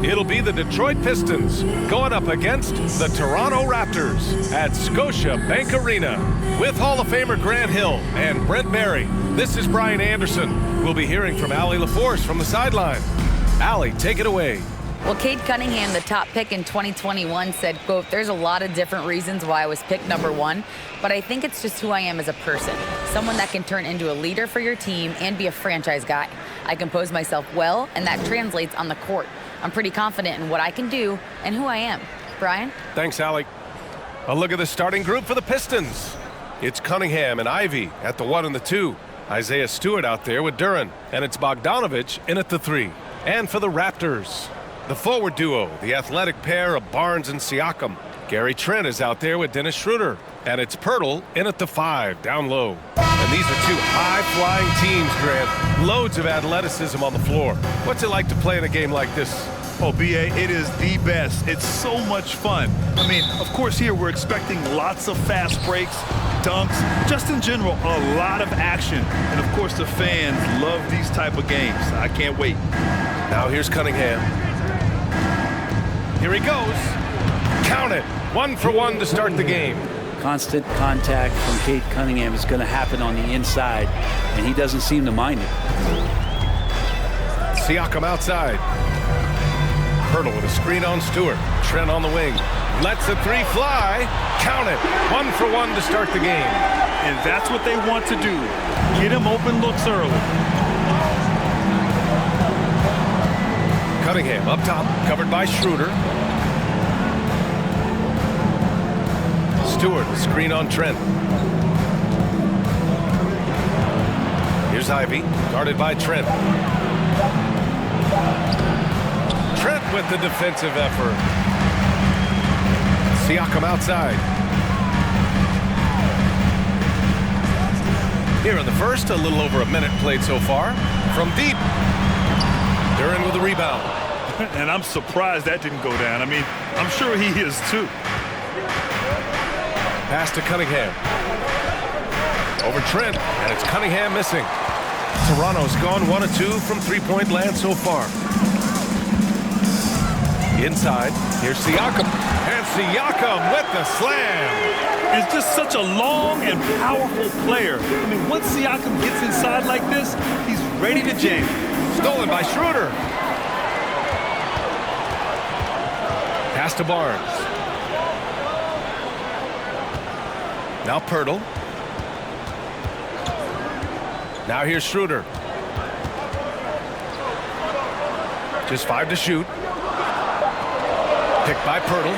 It'll be the Detroit Pistons going up against the Toronto Raptors at Scotiabank Arena. With Hall of Famer Grant Hill and Brent Barry, this is Brian Anderson. We'll be hearing from Allie LaForce from the sideline. Allie, take it away. Well, Cade Cunningham, the top pick in 2021, said, quote, "There's a lot of different reasons why I was picked number one, but I think it's just who I am as a person. Someone that can turn into a leader for your team and be a franchise guy. I compose myself well, and that translates on the court. I'm pretty confident in what I can do and who I am." Brian? Thanks, Allie. A look at the starting group for the Pistons. It's Cunningham and Ivy at the 1 and the 2. Isaiah Stewart out there with Duren, and it's Bogdanovich in at the 3. And for the Raptors, the forward duo, the athletic pair of Barnes and Siakam. Gary Trent is out there with Dennis Schroeder, and it's Pirtle in at the 5, down low. And these are two high-flying teams, Grant. Loads of athleticism on the floor. What's it like to play in a game like this? Oh, B.A., it is the best. It's so much fun. I mean, of course, here we're expecting lots of fast breaks, dunks, just in general, a lot of action. And, of course, the fans love these type of games. I can't wait. Now here's Cunningham. Here he goes. Count it. 1 for 1 to start the game. Constant contact from Cade Cunningham is going to happen on the inside, and he doesn't seem to mind it. Siakam outside. Pirtle with a screen on Stewart. Trent on the wing. Lets the 3 fly. Count it. 1 for 1 to start the game. And that's what they want to do. Get him open looks early. Cunningham up top, covered by Schroeder. Stewart, screen on Trent. Here's Ivy, guarded by Trent. Trent with the defensive effort. Siakam outside. Here in the first, a little over a minute played so far. From deep, Duren with the rebound. And I'm surprised that didn't go down. I mean, I'm sure he is too. Pass to Cunningham. Over Trent, and it's Cunningham missing. Toronto's gone 1 of 2 from three-point land so far. Inside, here's Siakam. And Siakam with the slam. It's just such a long and powerful player. I mean, once Siakam gets inside like this, he's ready to jam. Stolen by Schroeder. Pass to Barnes. Now Pirtle. Now here's Schroeder. Just 5 to shoot. Picked by Pirtle.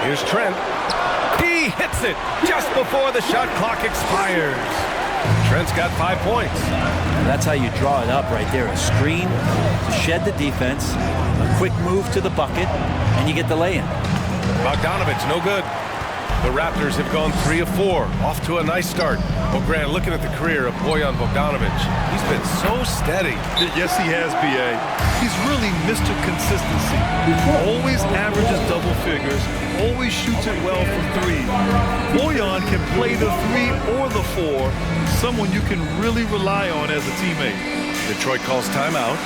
Here's Trent. He hits it just before the shot clock expires. Trent's got 5 points. That's how you draw it up right there. A screen to shed the defense, a quick move to the bucket, and you get the lay-in. Bogdanovich, no good. The Raptors have gone 3 of 4, off to a nice start. Well, Grant, looking at the career of Bojan Bogdanovich, he's been so steady. Yes, he has, B.A. He's really Mr. Consistency. Always averages double figures, always shoots it well from 3. Bojan can play the 3 or the 4, someone you can really rely on as a teammate. Detroit calls timeout.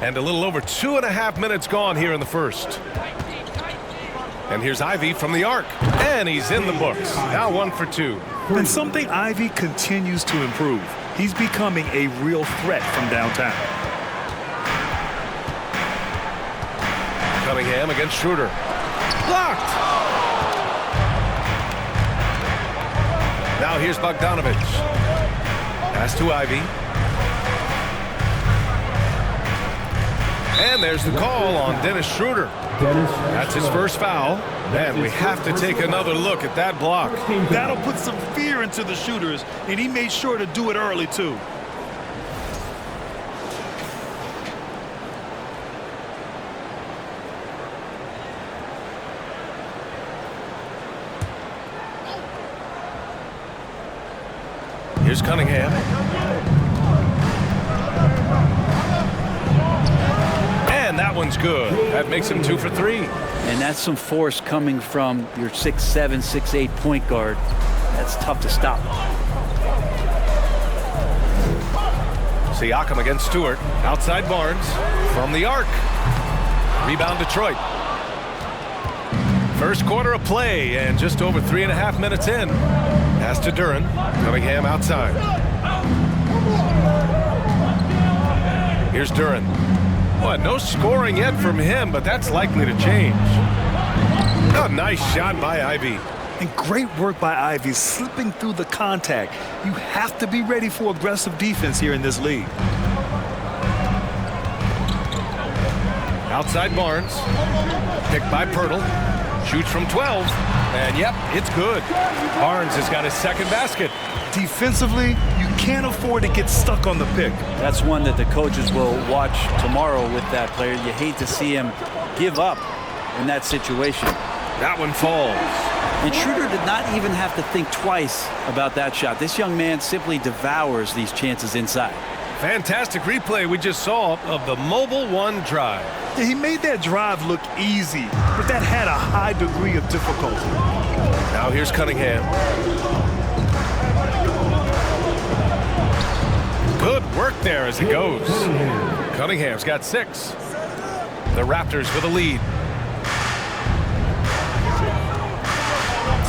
And a little over 2.5 minutes gone here in the first. And here's Ivy from the arc. And he's in the books. Now 1 for 2. And something Ivy continues to improve. He's becoming a real threat from downtown. Cunningham against Schroeder. Blocked! Now here's Bogdanovich. Pass to Ivy. And there's the call on Dennis Schroeder. That's his first foul. Man, we have to take another look at that block. That'll put some fear into the shooters, and he made sure to do it early, too. Here's Cunningham. And that one's good. That makes him 2 for 3. And that's some force coming from your 6'7", 6'8" point guard. That's tough to stop. Siakam against Stewart. Outside Barnes. From the arc. Rebound Detroit. First quarter of play and just over 3.5 minutes in. Pass to Duren. Cunningham outside. Here's Duren. Well, no scoring yet from him, but that's likely to change. Oh, nice shot by Ivy. And great work by Ivy slipping through the contact. You have to be ready for aggressive defense here in this league. Outside Barnes. Picked by Pirtle. Shoots from 12. And yep, it's good. Barnes has got his second basket. Defensively, you can't afford to get stuck on the pick. That's one that the coaches will watch tomorrow with that player. You hate to see him give up in that situation. That one falls. And Schroeder did not even have to think twice about that shot. This young man simply devours these chances inside. Fantastic replay we just saw of the mobile one drive. Yeah, he made that drive look easy, but that had a high degree of difficulty. Now here's Cunningham. Good work there as it goes. Cunningham's got 6. The Raptors with a lead.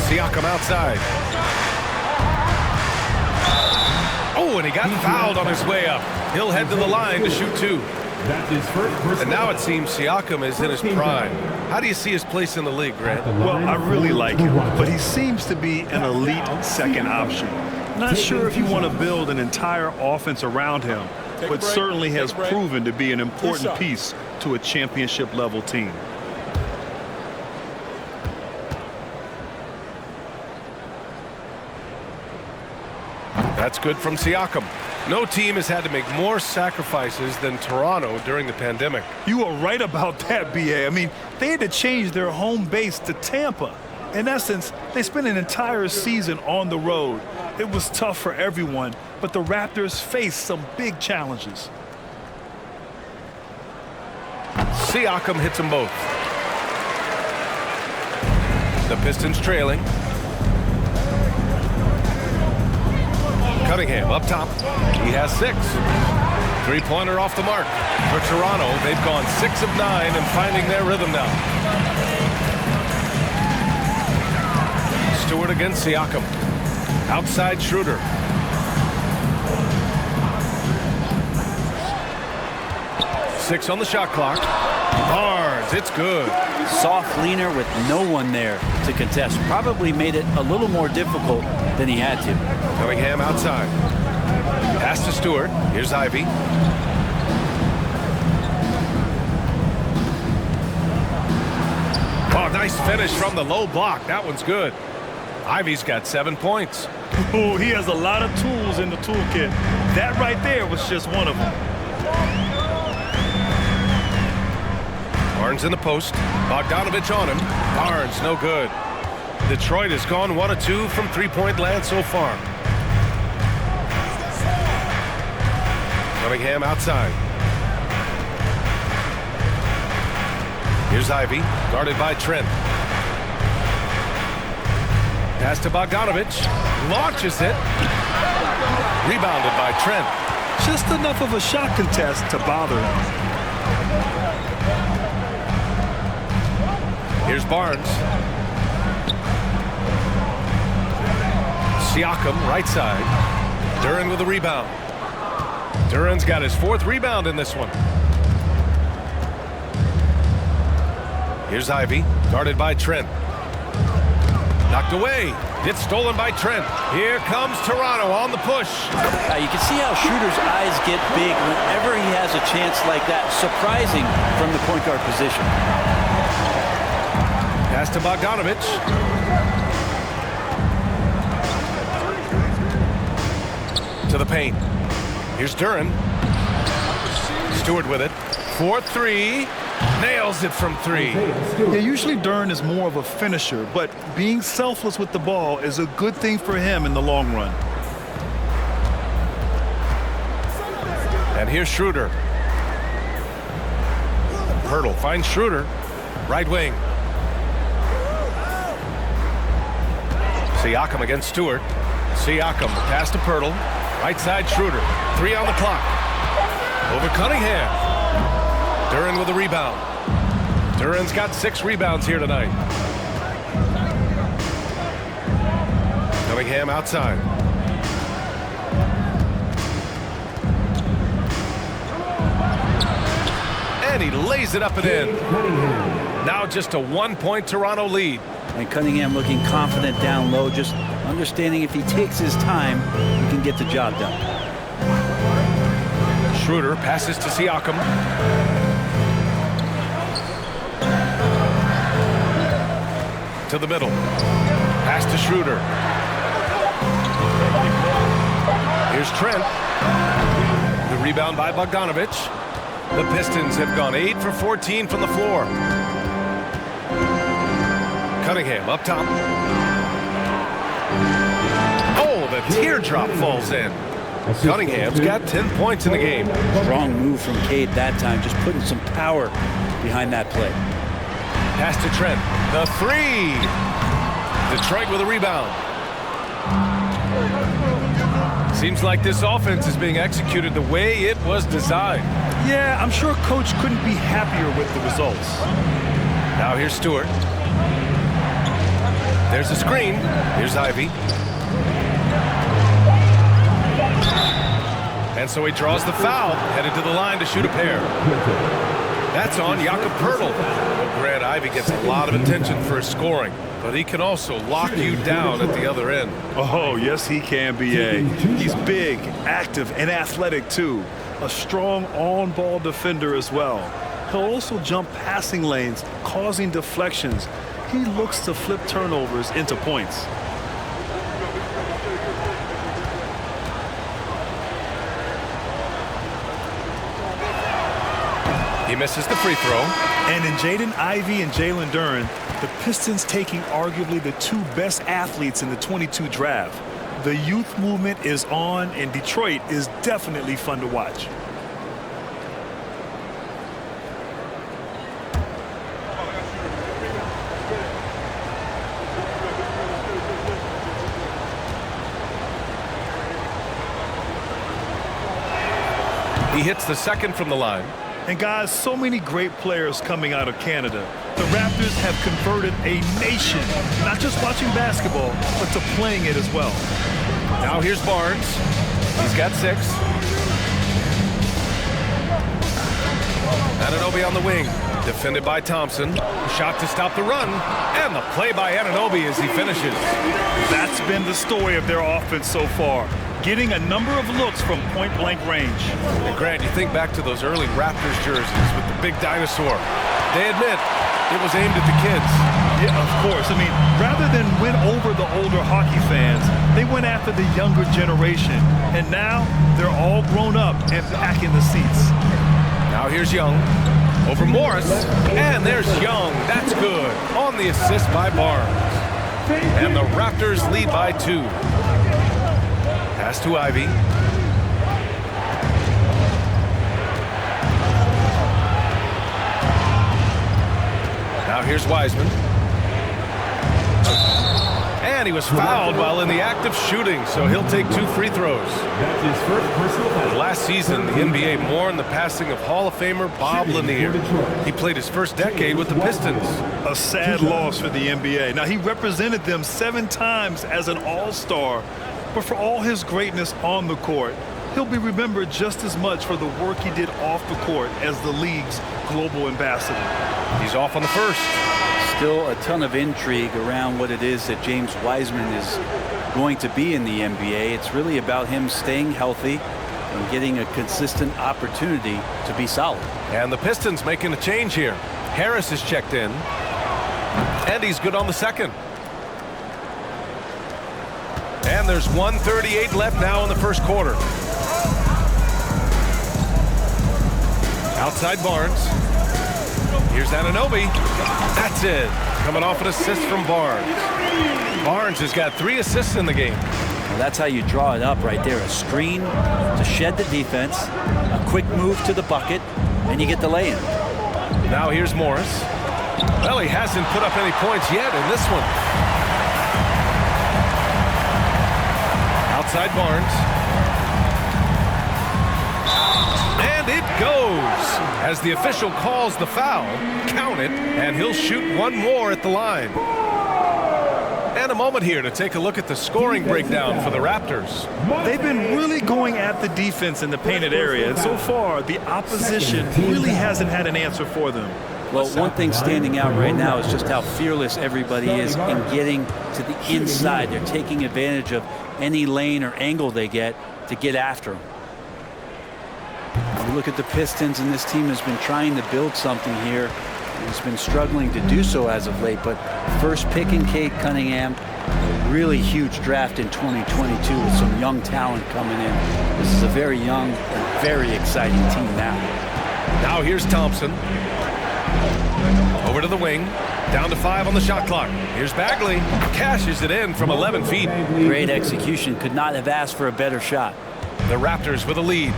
Siakam outside. Oh, and he got fouled on his way up. He'll head to the line to shoot 2. And now it seems Siakam is in his prime. How do you see his place in the league, Grant? Well, I really like him, but he seems to be an elite second option. Not sure if you want to build an entire offense around him, but certainly has proven to be an important piece to a championship-level team. That's good from Siakam. No team has had to make more sacrifices than Toronto during the pandemic. You are right about that, B.A. I mean, they had to change their home base to Tampa. In essence, they spent an entire season on the road. It was tough for everyone, but the Raptors faced some big challenges. Siakam hits them both. The Pistons trailing. Cunningham up top. He has 6. Three-pointer off the mark. For Toronto, they've gone 6 of 9 and finding their rhythm now. Stewart against Siakam. Outside Schroeder. Six on the shot clock. Barnes, it's good. Soft leaner with no one there to contest. Probably made it a little more difficult than he had to. Cunningham outside. Pass to Stewart. Here's Ivy. Oh, nice finish from the low block. That one's good. Ivy's got 7 points. Oh, he has a lot of tools in the toolkit. That right there was just one of them. Barnes in the post. Bogdanovich on him. Barnes, no good. Detroit has gone 1 of 2 from three-point land so far. Cunningham outside. Here's Ivy, guarded by Trent. Pass to Bogdanovich. Launches it. Rebounded by Trent. Just enough of a shot contest to bother him. Here's Barnes. Siakam, right side. Duren with a rebound. Duren's got his 4th rebound in this one. Here's Ivy, guarded by Trent. Knocked knocked away. It's stolen by Trent. Here comes Toronto on the push. You can see how Schroeder's eyes get big whenever he has a chance like that, surprising from the point guard position. Pass to Bogdanovich. To the paint. Here's Duren. Stewart with it. 4-3. Nails it from 3. Yeah, usually Duren is more of a finisher, but being selfless with the ball is a good thing for him in the long run. And here's Schroeder. Pirtle finds Schroeder. Right wing. Siakam against Stewart. Siakam, pass to Pirtle. Right side Schroeder. 3 on the clock. Over Cunningham. Duren with a rebound. Duren's got 6 rebounds here tonight. Cunningham outside. And he lays it up and in. Now just a 1-point Toronto lead. And Cunningham looking confident down low, just understanding if he takes his time, he can get the job done. Schroeder passes to Siakam. To the middle. Pass to Schroeder. Here's Trent. The rebound by Bogdanovich. The Pistons have gone 8 for 14 from the floor. Cunningham up top. Oh, the teardrop falls in. Cunningham's got 10 points in the game. Strong move from Cade that time, just putting some power behind that play. Pass to Trent. The 3. Detroit with a rebound. Seems like this offense is being executed the way it was designed. Yeah, I'm sure Coach couldn't be happier with the results. Now here's Stewart. There's a screen. Here's Ivy. And so he draws the foul, headed to the line to shoot a pair. That's on Jakob Poeltl. Grant Ivy gets a lot of attention for his scoring, but he can also lock you down at the other end. Oh, yes, he can, B.A. He's big, active, and athletic, too. A strong on-ball defender as well. He'll also jump passing lanes, causing deflections. He looks to flip turnovers into points. He misses the free throw. And in Jaden Ivey and Jalen Duren, the Pistons taking arguably the 2 best athletes in the 22 draft. The youth movement is on, and Detroit is definitely fun to watch. He hits the second from the line. And guys, so many great players coming out of Canada. The Raptors have converted a nation, not just watching basketball, but to playing it as well. Now here's Barnes. He's got 6. Anunoby on the wing. Defended by Thompson. Shot to stop the run. And the play by Anunoby as he finishes. That's been the story of their offense so far. Getting a number of looks from point-blank range. And Grant, you think back to those early Raptors jerseys with the big dinosaur. They admit it was aimed at the kids. Yeah, of course. I mean, rather than win over the older hockey fans, they went after the younger generation. And now they're all grown up and back in the seats. Now here's Young. Over Morris. And there's Young. That's good. On the assist by Barnes. And the Raptors lead by 2. Pass to Ivy. Now here's Wiseman. And he was fouled while in the act of shooting, so he'll take 2 free throws. That's his first personal foul. Last season, the NBA mourned the passing of Hall of Famer Bob Lanier. He played his first decade with the Pistons. A sad loss for the NBA. Now, he represented them 7 times as an all-star. But for all his greatness on the court, he'll be remembered just as much for the work he did off the court as the league's global ambassador. He's off on the first. still a ton of intrigue around what it is that James Wiseman is going to be in the NBA. It's really about him staying healthy and getting a consistent opportunity to be solid. And the Pistons making a change here. Harris is checked in, and he's good on the second. And there's 1:38 left now in the first quarter. Outside Barnes. Here's Anunoby. That's it. Coming off an assist from Barnes. Barnes has got 3 assists in the game. Well, that's how you draw it up right there. A screen to shed the defense, a quick move to the bucket, and you get the lay-in. Now here's Morris. Well, he hasn't put up any points yet in this one. Outside Barnes. And it goes. As the official calls the foul, count it, and he'll shoot one more at the line. And a moment here to take a look at the scoring breakdown for the Raptors. They've been really going at the defense in the painted area, and so far the opposition really hasn't had an answer for them. Well, one thing standing out right now is just how fearless everybody is in getting to the inside. They're taking advantage of any lane or angle they get to get after them. You look at the Pistons, and this team has been trying to build something here. It's been struggling to do so as of late, but first pick in Cade Cunningham, a really huge draft in 2022 with some young talent coming in. This is a very young and very exciting team now. Now here's Thompson. Over to the wing. Down to 5 on the shot clock. Here's Bagley. Cashes it in from 11 feet. Great execution. Could not have asked for a better shot. The Raptors with a lead.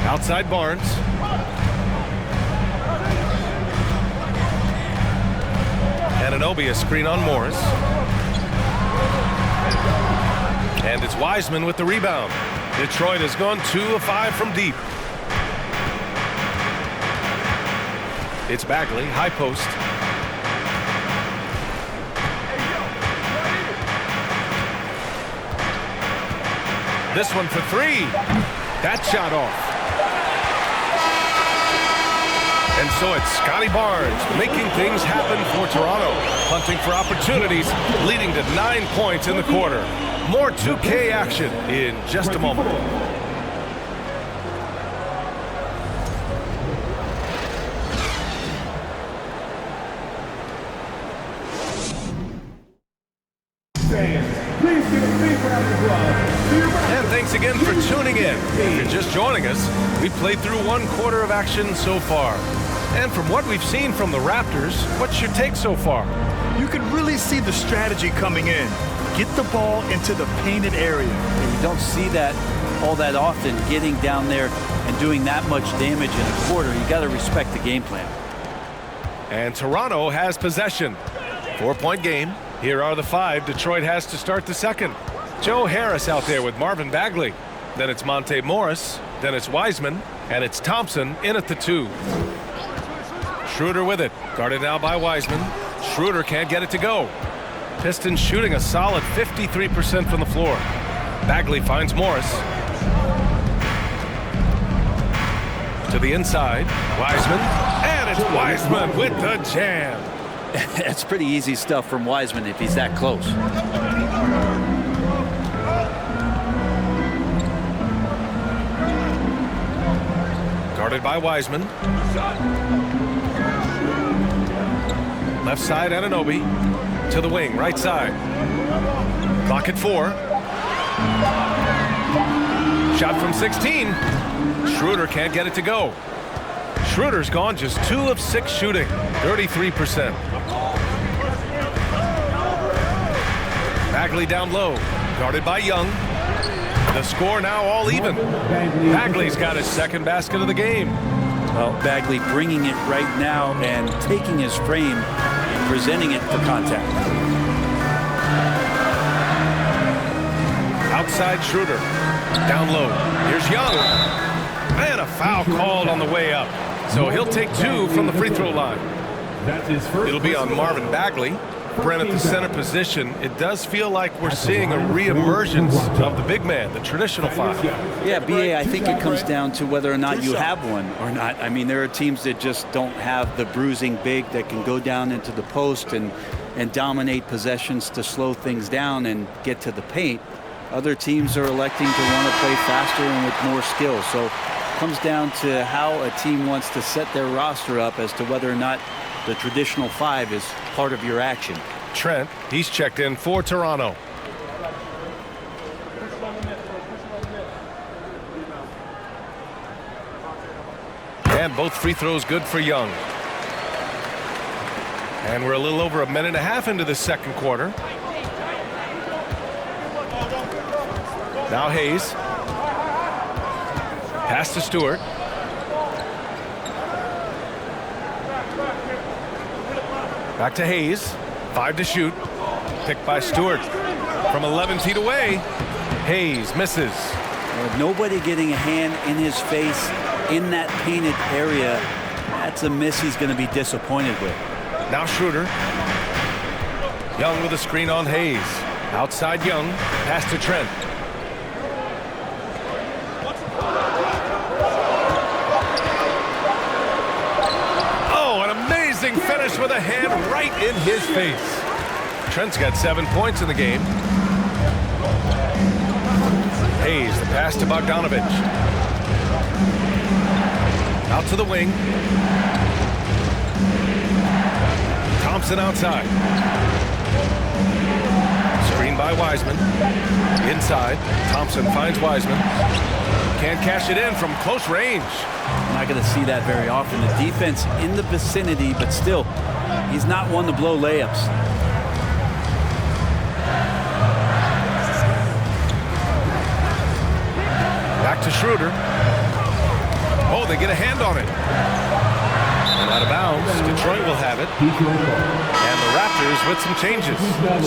Outside Barnes. Anunoby a screen on Morris. And it's Wiseman with the rebound. Detroit has gone 2 of 5 from deep. It's Bagley, high post. This one for 3. That shot off. And so it's Scotty Barnes making things happen for Toronto. Hunting for opportunities, leading to 9 points in the quarter. More 2K action in just a moment. And thanks again for tuning in. If you're just joining us, we played through 1 quarter of action so far. And from what we've seen from the Raptors, what's your take so far? You can really see the strategy coming in. Get the ball into the painted area. And you don't see that all that often, getting down there and doing that much damage in a quarter. You got to respect the game plan. And Toronto has possession. 4-point game. Here are the 5 Detroit has to start the second. Joe Harris out there with Marvin Bagley. Then it's Monte Morris. Then it's Wiseman. And it's Thompson in at the 2. Schroeder with it. Guarded now by Wiseman. Schroeder can't get it to go. Pistons shooting a solid 53% from the floor. Bagley finds Morris. To the inside. Wiseman. And it's Wiseman with the jam. That's pretty easy stuff from Wiseman if he's that close. Guarded by Wiseman. Left side, Anunoby. To the wing, right side. Clock at 4. Shot from 16. Schroeder can't get it to go. Schroeder's gone just 2 of 6 shooting, 33%. Bagley down low, guarded by Young. The score now all even. Bagley's got his second basket of the game. Well, Bagley bringing it right now and taking his frame and presenting it for contact. Outside Schroeder, down low. Here's Young. And a foul called on the way up. So he'll take 2 from the free throw line. It'll be on Marvin Bagley. Brent, at the center position, it does feel like we're seeing a re-emergence of the big man, the traditional five. Yeah, BA, I think it comes down to whether or not you have one or not. I mean, there are teams that just don't have the bruising big that can go down into the post and dominate possessions to slow things down and get to the paint. Other teams are electing to want to play faster and with more skill. So it comes down to how a team wants to set their roster up as to whether or not the traditional five is part of your action. Trent, he's checked in for Toronto. And both free throws good for Young. And we're a little over a minute and a half into the second quarter. Now Hayes. Pass to Stewart. Back to Hayes. 5 to shoot. Picked by Stewart from 11 feet away. Hayes misses. With nobody getting a hand in his face in that painted area, that's a miss he's going to be disappointed with. Now Schroeder. Young with a screen on Hayes. Outside Young. Pass to Trent. Finish with a hand right in his face. Trent's got 7 points in the game. Hayes, the pass to Bogdanovich. Out to the wing. Thompson outside. Screen by Wiseman. Inside. Thompson finds Wiseman. Can't cash it in from close range. Not going to see that very often. The defense in the vicinity, but still, he's not one to blow layups. Back to Schroeder. Oh, they get a hand on it. And out of bounds. Detroit will have it. And the Raptors with some changes.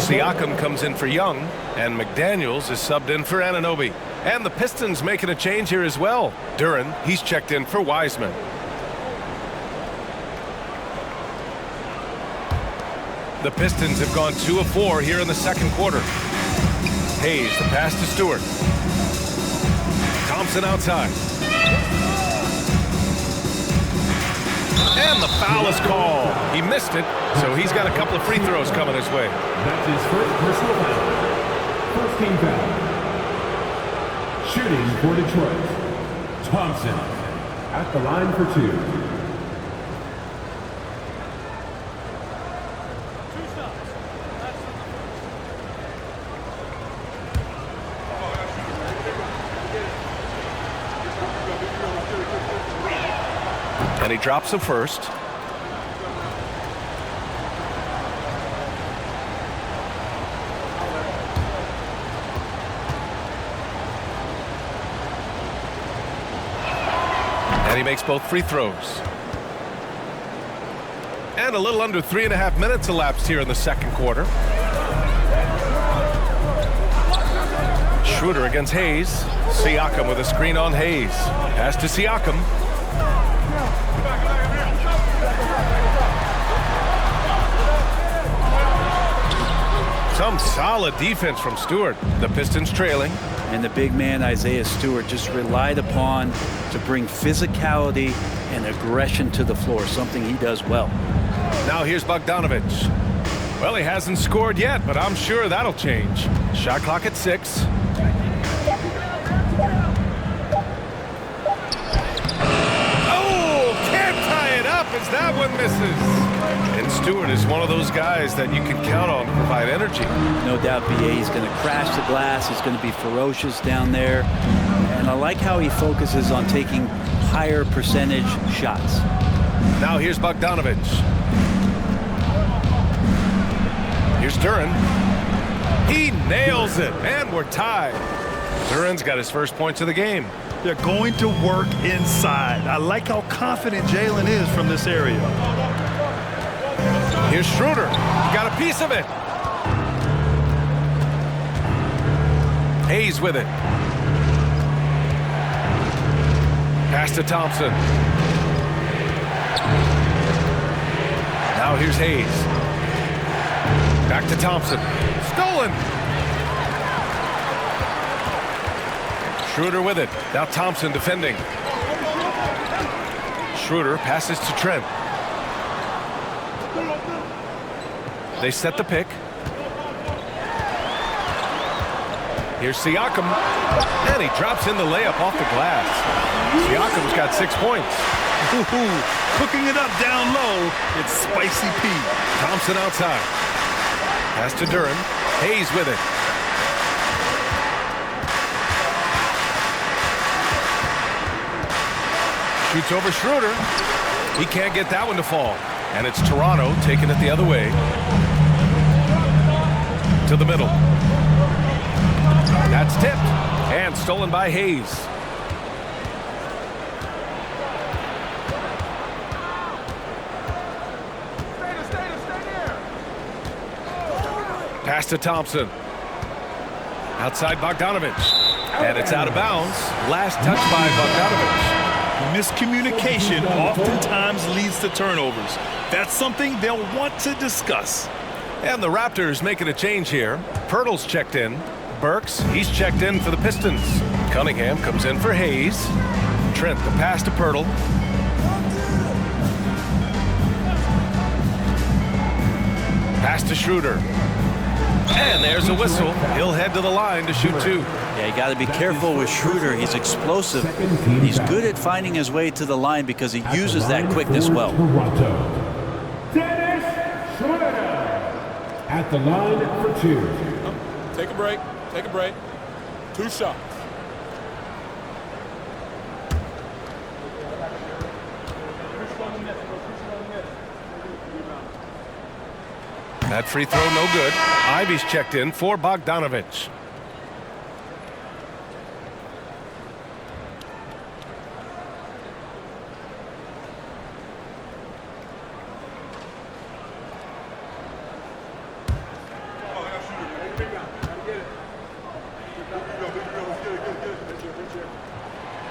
Siakam comes in for Young, and McDaniels is subbed in for Anunoby. And the Pistons making a change here as well. Duren, he's checked in for Wiseman. The Pistons have gone 2 of 4 here in the second quarter. Hayes, the pass to Stewart. Thompson outside. And the foul is called. He missed it, so he's got a couple of free throws coming his way. That's his first personal foul. First team foul. Shooting for Detroit, Thompson at the line for 2. And he drops the first. And he makes both free throws. And a little under 3.5 minutes elapsed here in the second quarter. Schroeder against Hayes. Siakam with a screen on Hayes. Pass to Siakam. Some solid defense from Stewart. The Pistons trailing. And the big man, Isaiah Stewart, just relied upon to bring physicality and aggression to the floor, something he does well. Now here's Bogdanovich. Well, he hasn't scored yet, but I'm sure that'll change. Shot clock at 6. Oh, can't tie it up as that one misses. And Stewart is one of those guys that you can count on to provide energy. No doubt, BA, he's going to crash the glass. He's going to be ferocious down there. And I like how he focuses on taking higher percentage shots. Now here's Bogdanovich. Here's Duren. He nails it, and we're tied. Duren's got his first points of the game. They're going to work inside. I like how confident Jalen is from this area. Here's Schroeder. Got a piece of it. Hayes with it. Pass to Thompson. Now here's Hayes. Back to Thompson. Stolen. Schroeder with it. Now Thompson defending. Schroeder passes to Trent. They set the pick. Here's Siakam. And he drops in the layup off the glass. Siakam's got 6 points. Ooh, cooking it up down low. It's Spicy P. Thompson outside. Pass to Duran. Hayes with it. Shoots over Schroeder. He can't get that one to fall. And it's Toronto taking it the other way. To the middle. That's tipped. And stolen by Hayes. Pass to Thompson. Outside Bogdanovich. And it's out of bounds. Last touch by Bogdanovich. Miscommunication oftentimes leads to turnovers. That's something they'll want to discuss. And the Raptors making a change here. Pirtle's checked in. Burks, he's checked in for the Pistons. Cunningham comes in for Hayes. Trent, the pass to Pirtle. Pass to Schroeder. And there's a whistle. He'll head to the line to shoot 2. Yeah, you got to be careful with Schroeder. He's explosive. He's good at finding his way to the line because he uses that quickness well. Dennis Schroeder at the line for 2. Take a break. Take a break. 2 shots. That free throw no good. Ivy's checked in for Bogdanovich.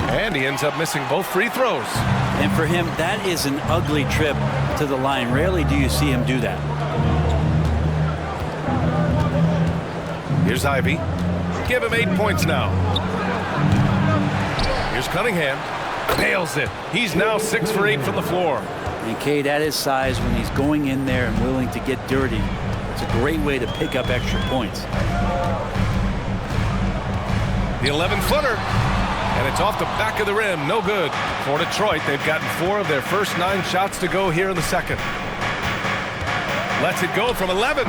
And he ends up missing both free throws. And for him, that is an ugly trip to the line. Rarely do you see him do that. Here's Ivy. Give him 8 points now. Here's Cunningham. Nails it. He's now 6 for 8 from the floor. And Cade, at his size, when he's going in there and willing to get dirty, it's a great way to pick up extra points. The 11-footer. And it's off the back of the rim. No good. For Detroit, they've gotten 4 of their first 9 shots to go here in the second. Lets it go from 11.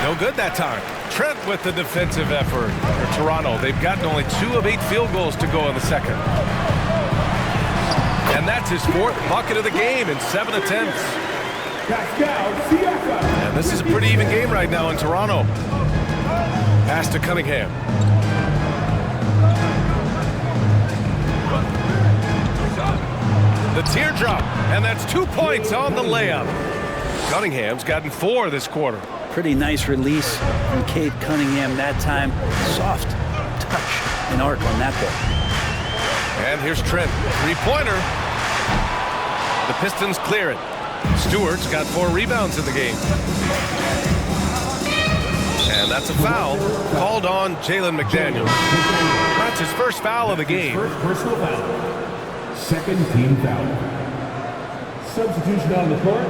No good that time. Trent with the defensive effort for Toronto. They've gotten only 2 of 8 field goals to go in the second. And that's his 4th bucket of the game in 7 attempts. And this is a pretty even game right now in Toronto. Pass to Cunningham. The teardrop, and that's 2 points on the layup. Cunningham's gotten 4 this quarter. Pretty nice release from Cade Cunningham that time. Soft touch and arc on that ball. And here's Trent, 3-pointer. The Pistons clear it. Stewart's got 4 rebounds in the game. And that's a foul called on Jalen McDaniels. That's his first foul of the game. First personal foul. Second team foul. Substitution on the court.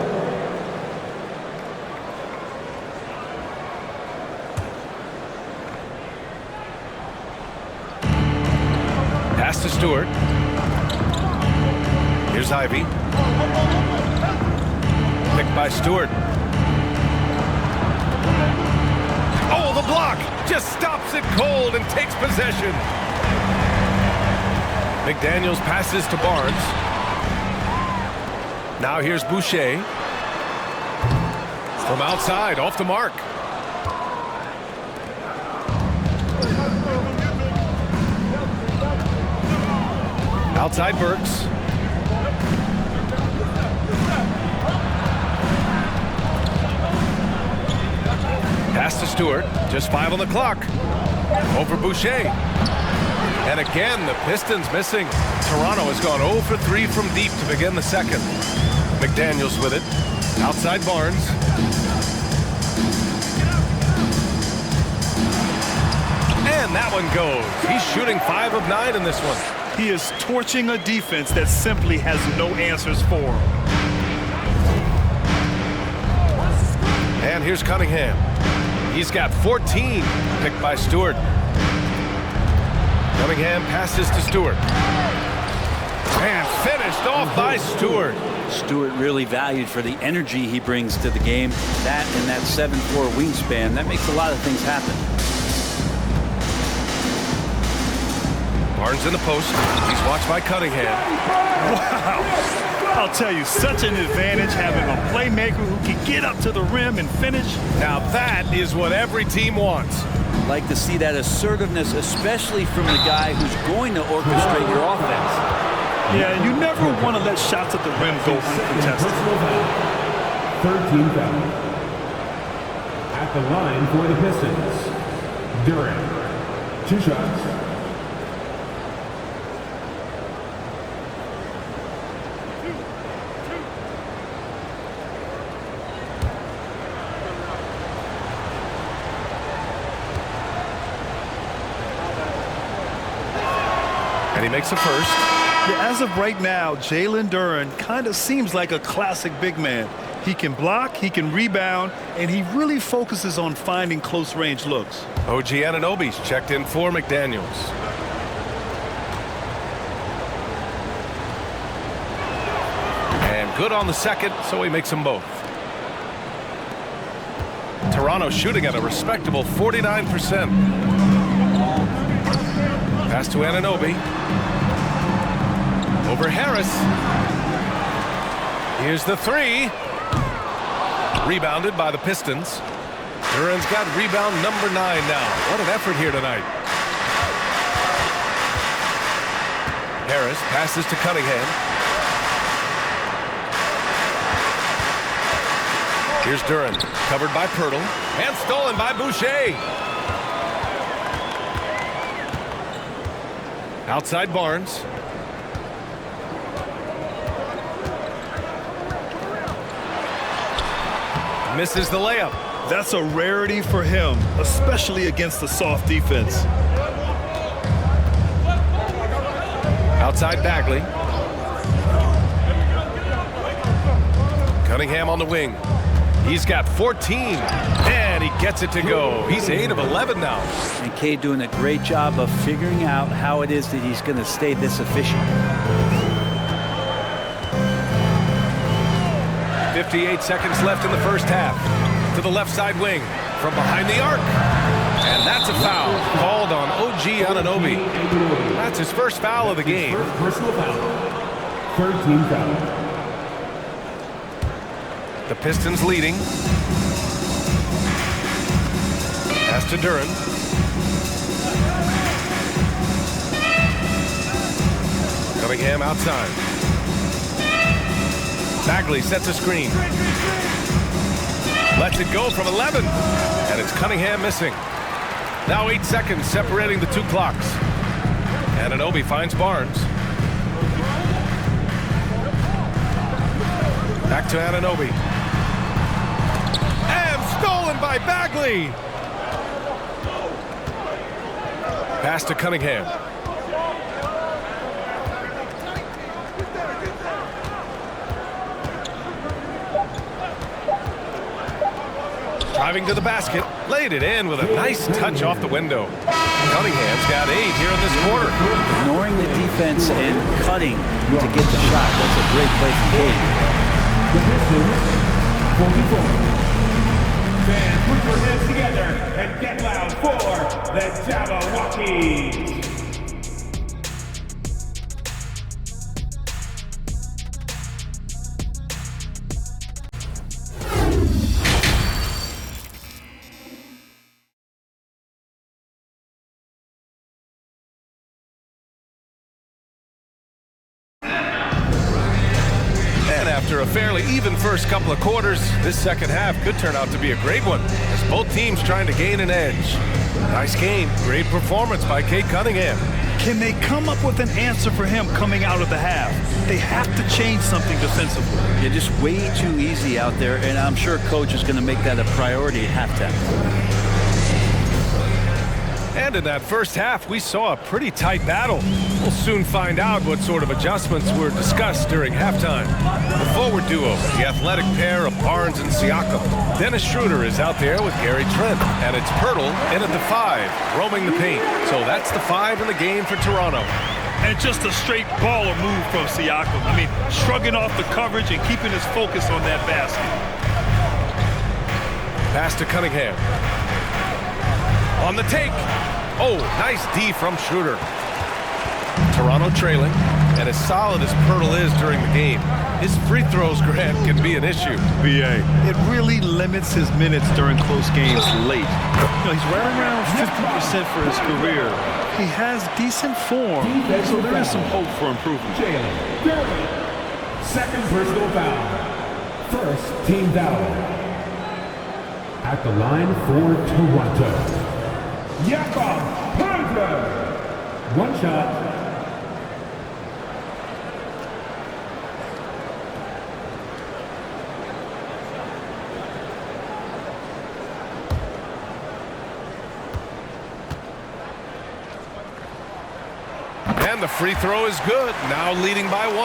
Pass to Stewart. Here's Ivy. Picked by Stewart. Oh, the block! Just stops it cold and takes possession. McDaniels passes to Barnes. Now here's Boucher. From outside, off the mark. Outside Burks. Pass to Stewart. Just 5 on the clock. Over Boucher. And again, the Pistons missing. Toronto has gone 0 for 3 from deep to begin the second. McDaniels with it. Outside Barnes. one goes. He's shooting 5 of 9 in this one. He is torching a defense that simply has no answers for him. And here's Cunningham. He's got 14, picked by Stewart. Cunningham passes to Stewart. And finished off by Stewart. Stewart really valued for the energy he brings to the game. That and that 7'4" wingspan, that makes a lot of things happen. Barnes in the post. He's watched by Cunningham. Wow. I'll tell you, such an advantage having a playmaker who can get up to the rim and finish. Now that is what every team wants. Like to see that assertiveness, especially from the guy who's going to orchestrate your offense. Yeah, you never want to let shots at the rim go uncontested. 13 foul. At the line for the Pistons, Durant. 2 shots. And he makes a first. Yeah, as of right now, Jalen Duren kind of seems like a classic big man. He can block, he can rebound, and he really focuses on finding close-range looks. OG Anunoby's checked in for McDaniels. And good on the second, so he makes them both. Toronto shooting at a respectable 49%. Pass to Anunoby. Over Harris. Here's the 3. Rebounded by the Pistons. Duran's got rebound number 9 now. What an effort here tonight. Harris passes to Cunningham. Here's Duren, covered by Pirtle, and stolen by Boucher. Outside Barnes. Misses the layup. That's a rarity for him, especially against a soft defense. Outside Bagley. Cunningham on the wing. He's got 14, and he gets it to go. He's 8 of 11 now. And Cade doing a great job of figuring out how it is that he's going to stay this efficient. 58 seconds left in the first half. To the left side wing from behind the arc. And that's a foul called on OG Anunoby. That's his first foul of the game. Personal foul. 13 foul. The Pistons leading. Pass to Duren. Cunningham outside. Bagley sets a screen. Lets it go from 11. And it's Cunningham missing. Now 8 seconds separating the 2 clocks. Anunoby finds Barnes. Back to Anunoby. And stolen by Bagley. Pass to Cunningham. Driving to the basket, laid it in with a nice touch off the window. Cunningham's got 8 here in this quarter. Ignoring the defense and cutting to get the shot. That's a great play from Cade. The Pistons, 44. Fans, put your hands together and get loud for the Jabberwockies. After a fairly even first couple of quarters, this second half could turn out to be a great one, as both teams trying to gain an edge. Nice game, great performance by Cade Cunningham. Can they come up with an answer for him coming out of the half? They have to change something defensively. You're just way too easy out there, and I'm sure coach is going to make that a priority at halftime. And in that first half, we saw a pretty tight battle. We'll soon find out what sort of adjustments were discussed during halftime. The forward duo, the athletic pair of Barnes and Siakam. Dennis Schroeder is out there with Gary Trent. And it's Pirtle in at the 5, roaming the paint. So that's the 5 in the game for Toronto. And just a straight baller move from Siakam. I mean, shrugging off the coverage and keeping his focus on that basket. Pass to Cunningham. On the take. Oh, nice D from Schroeder. Toronto trailing, and as solid as Pirtle is during the game, his free throws, Grant, can be an issue. BA, it really limits his minutes during close games late. He's right around 50% for his career. He has decent form, so there is some hope for improvement. Second personal foul. First team foul. At the line for Toronto, Jakob Poeltl. One shot. And the free throw is good, now leading by 1.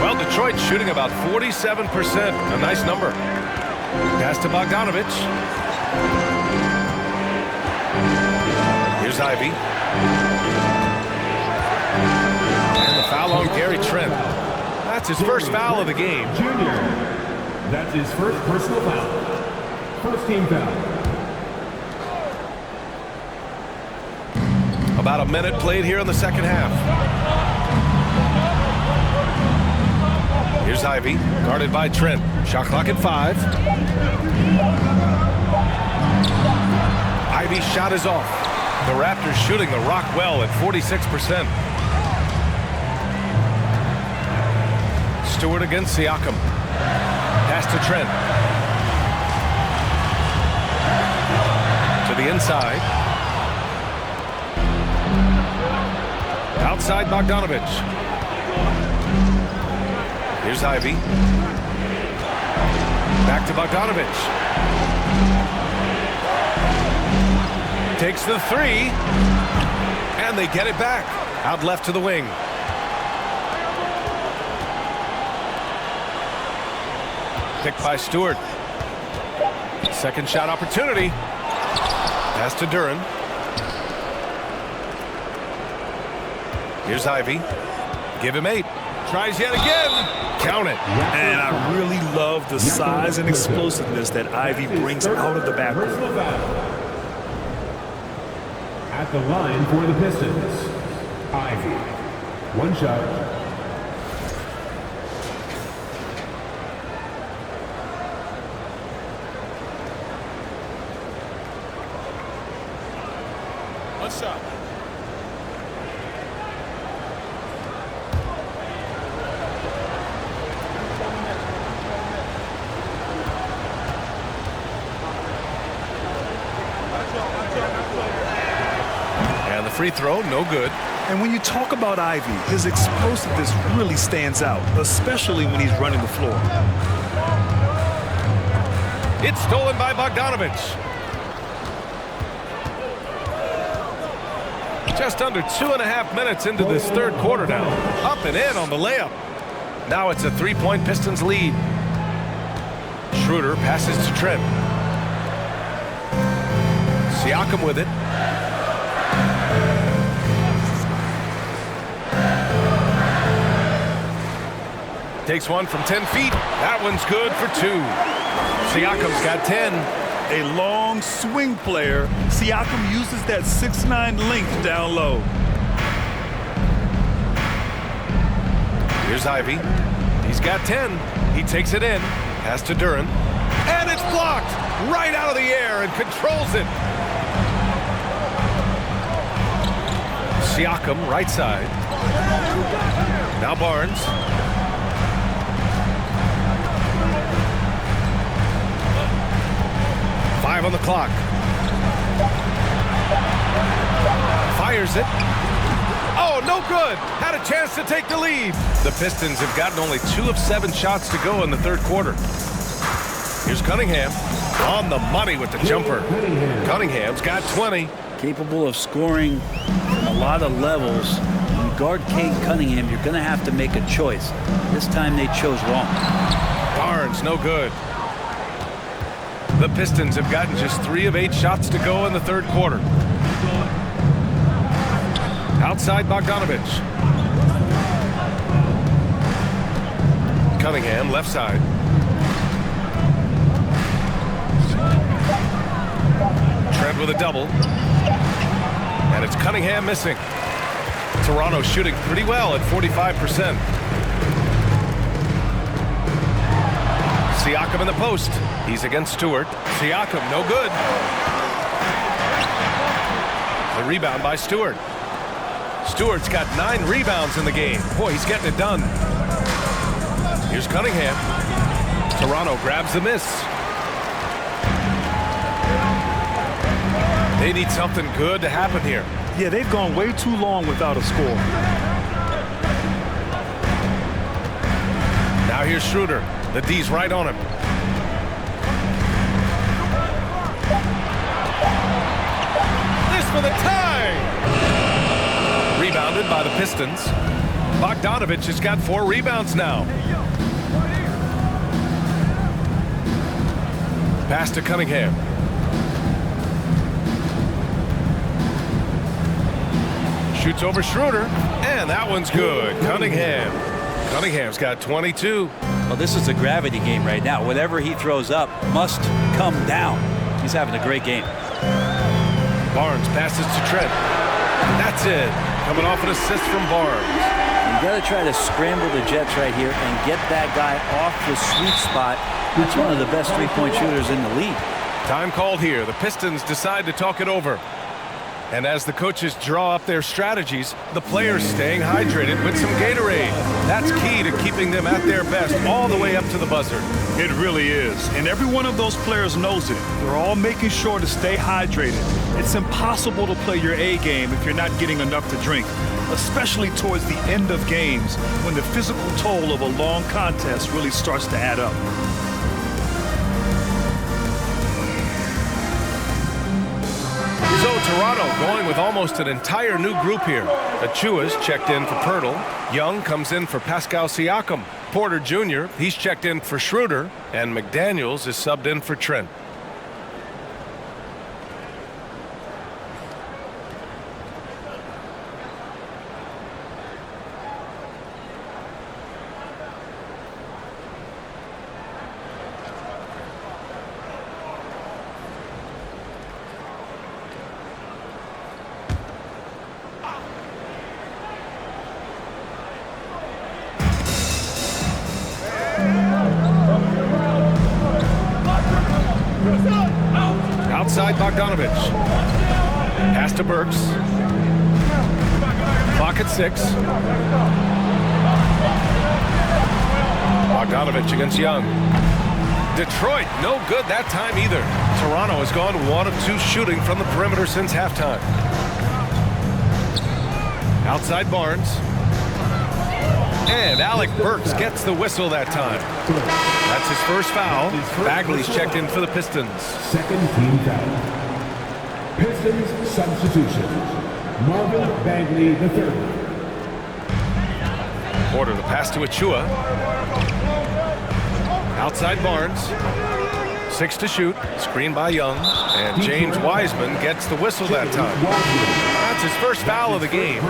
Well, Detroit's shooting about 47%, a nice number. Pass to Bogdanovich. Here's Ivy. And the foul on Gary Trent. That's his first foul of the game. Junior. That's his first personal foul. First team foul. About a minute played here in the second half. Here's Ivy, guarded by Trent. Shot clock at 5. Ivy's shot is off. The Raptors shooting the rock well at 46%. Stewart against Siakam. Pass to Trent. To the inside. Outside Bogdanovich. Here's Ivy. Back to Bogdanovich. Takes the 3. And they get it back. Out left to the wing. Picked by Stewart. Second shot opportunity. Pass to Duren. Here's Ivy. Give him 8. Tries yet again. Count it. And I really love the size and explosiveness that Ivy brings out of the backcourt. At the line for the Pistons, Ivy. One shot. One shot. And the free throw, no good. And when you talk about Ivy, his explosiveness really stands out, especially when he's running the floor. It's stolen by Bogdanovich. Just under 2.5 minutes into this third quarter now. Up and in on the layup. Now it's a 3-point Pistons lead. Schroeder passes to Trent. Siakam with it. Takes one from 10 feet. That one's good for 2. Siakam's got 10. A long swing player, Siakam uses that 6'9" length down low. Here's Ivy. He's got 10. He takes it in. Pass to Duren. And it's blocked right out of the air and controls it. Siakam, right side. Now Barnes. Five on the clock. Fires it. Oh, no good. Had a chance to take the lead. The Pistons have gotten only 2 of 7 shots to go in the third quarter. Here's Cunningham. On the money with the jumper. Cunningham's got 20. Capable of scoring from a lot of levels. When you guard Cade Cunningham, you're going to have to make a choice. This time they chose wrong. Barnes, no good. The Pistons have gotten just 3 of 8 shots to go in the third quarter. Outside Bogdanovich. Cunningham, left side. Trent with a double. And it's Cunningham missing. Toronto shooting pretty well at 45%. Siakam in the post. He's against Stewart. Siakam, no good. The rebound by Stewart. Stewart's got 9 rebounds in the game. Boy, he's getting it done. Here's Cunningham. Toronto grabs the miss. They need something good to happen here. Yeah, they've gone way too long without a score. Now here's Schroeder. The D's right on him. This for the tie! Rebounded by the Pistons. Bogdanovich has got 4 rebounds now. Pass to Cunningham. Shoots over Schroeder, and that one's good. Cunningham's got 22. Well, this is a gravity game right now. Whatever he throws up must come down. He's having a great game. Barnes passes to Trent. That's it. Coming off an assist from Barnes. You got to try to scramble the Jets right here and get that guy off the sweet spot. That's one of the best three-point shooters in the league. Time called here. The Pistons decide to talk it over. And as the coaches draw up their strategies, the players staying hydrated with some Gatorade. That's key to keeping them at their best all the way up to the buzzer. It really is. And every one of those players knows it. They're all making sure to stay hydrated. It's impossible to play your A game if you're not getting enough to drink, especially towards the end of games when the physical toll of a long contest really starts to add up. So Toronto going with almost an entire new group here. Achua's checked in for Pirtle. Young comes in for Pascal Siakam. Porter Jr., he's checked in for Schroeder. And McDaniels is subbed in for Trent. Outside Bogdanovich. Pass to Burks. Clock at 6. Bogdanovich against Young. Detroit, no good that time either. Toronto has gone 1 of 2 shooting from the perimeter since halftime. Outside Barnes. And Alec Burks gets the whistle that time. That's his first foul. Bagley's checked in for the Pistons. Second team foul. Pistons substitution. Marvin Bagley III. Porter, the pass to Achua. Outside Barnes. 6 to shoot. Screen by Young. And James Wiseman gets the whistle that time. That's his first foul of the game.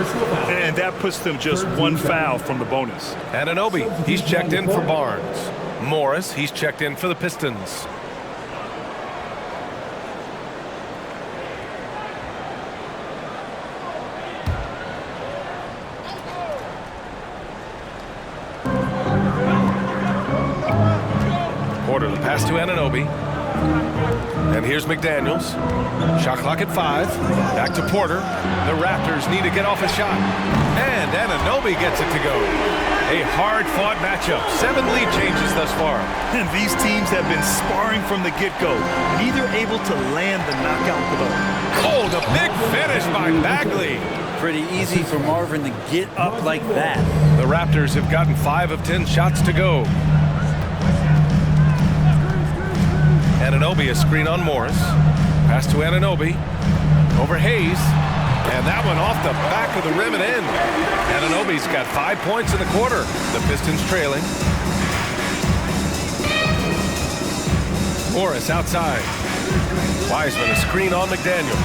And that puts them just 1 foul from the bonus. Anunoby, he's checked in for Barnes. Morris, he's checked in for the Pistons. Porter, the pass to Anunoby. And here's McDaniels. Shot clock at 5. Back to Porter. The Raptors need to get off a shot. And Anunoby gets it to go. A hard-fought matchup. 7 lead changes thus far. And these teams have been sparring from the get-go, neither able to land the knockout blow. Oh, the big finish by Bagley. Pretty easy for Marvin to get up like that. The Raptors have gotten 5 of 10 shots to go. Anunoby, a screen on Morris. Pass to Anunoby. Over Hayes. And that one off the back of the rim and in. Anunoby's got 5 points in the quarter. The Pistons trailing. Morris outside. Wiseman a screen on McDaniels.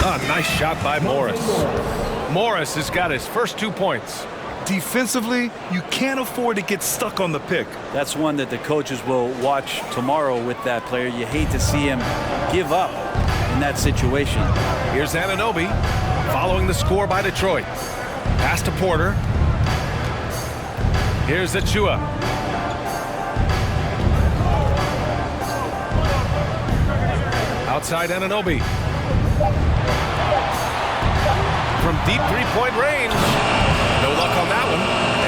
A nice shot by Morris. Morris has got his first 2 points. Defensively, you can't afford to get stuck on the pick. That's one that the coaches will watch tomorrow with that player. You hate to see him give up in that situation. Here's Anunoby following the score by Detroit. Pass to Porter. Here's Achua. Outside Anunoby. From deep three-point range. No luck on that one.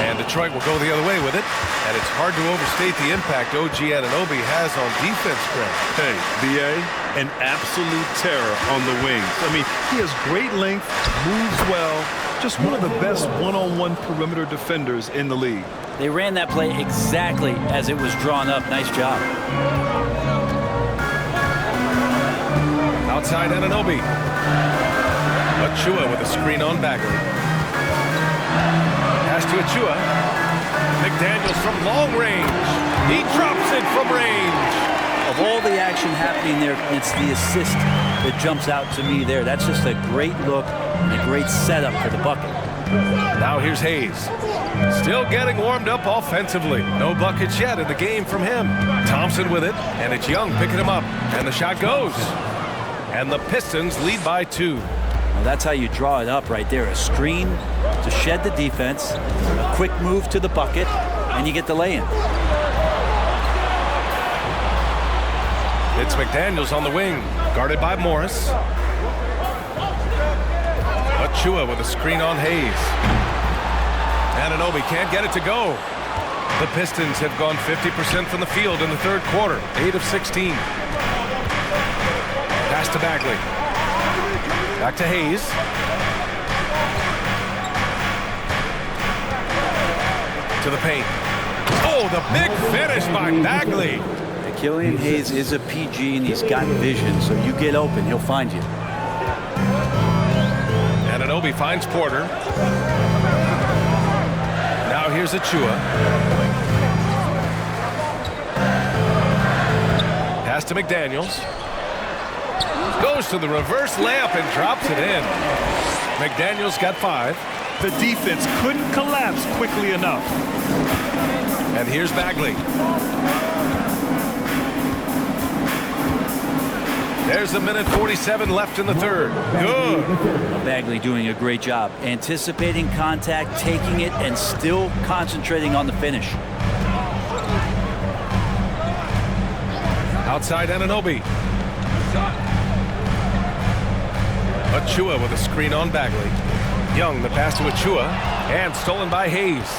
And Detroit will go the other way with it. And it's hard to overstate the impact OG Anunoby has on defense, Greg. Hey, B.A., an absolute terror on the wings. I mean, he has great length, moves well, just one of the best one-on-one perimeter defenders in the league. They ran that play exactly as it was drawn up. Nice job. Outside Anunoby. Achua with a screen on Bagley. Pass to Achua. McDaniels from long range. He drops it from range. Of all the action happening there, it's the assist that jumps out to me there. That's just a great look and a great setup for the bucket. Now here's Hayes. Still getting warmed up offensively. No buckets yet in the game from him. Thompson with it, and it's Young picking him up. And the shot goes. And the Pistons lead by 2. Well, that's how you draw it up right there. A screen to shed the defense, a quick move to the bucket, and you get the lay-in. It's McDaniels on the wing, guarded by Morris. Achua with a screen on Hayes. Anunoby can't get it to go. The Pistons have gone 50% from the field in the third quarter, 8 of 16. Pass to Bagley. Back to Hayes. To the paint. Oh, the big finish by Bagley. Killian Hayes is a PG and he's got vision, so you get open, he'll find you. Anunoby finds Porter. Now here's Achua. Pass to McDaniels. Goes to the reverse layup and drops it in. McDaniels got 5. The defense couldn't collapse quickly enough. And here's Bagley. There's a minute 47 left in the third. Good. Bagley doing a great job. Anticipating contact, taking it, and still concentrating on the finish. Outside Anunoby. Achua with a screen on Bagley. Young, the pass to Achua, and stolen by Hayes.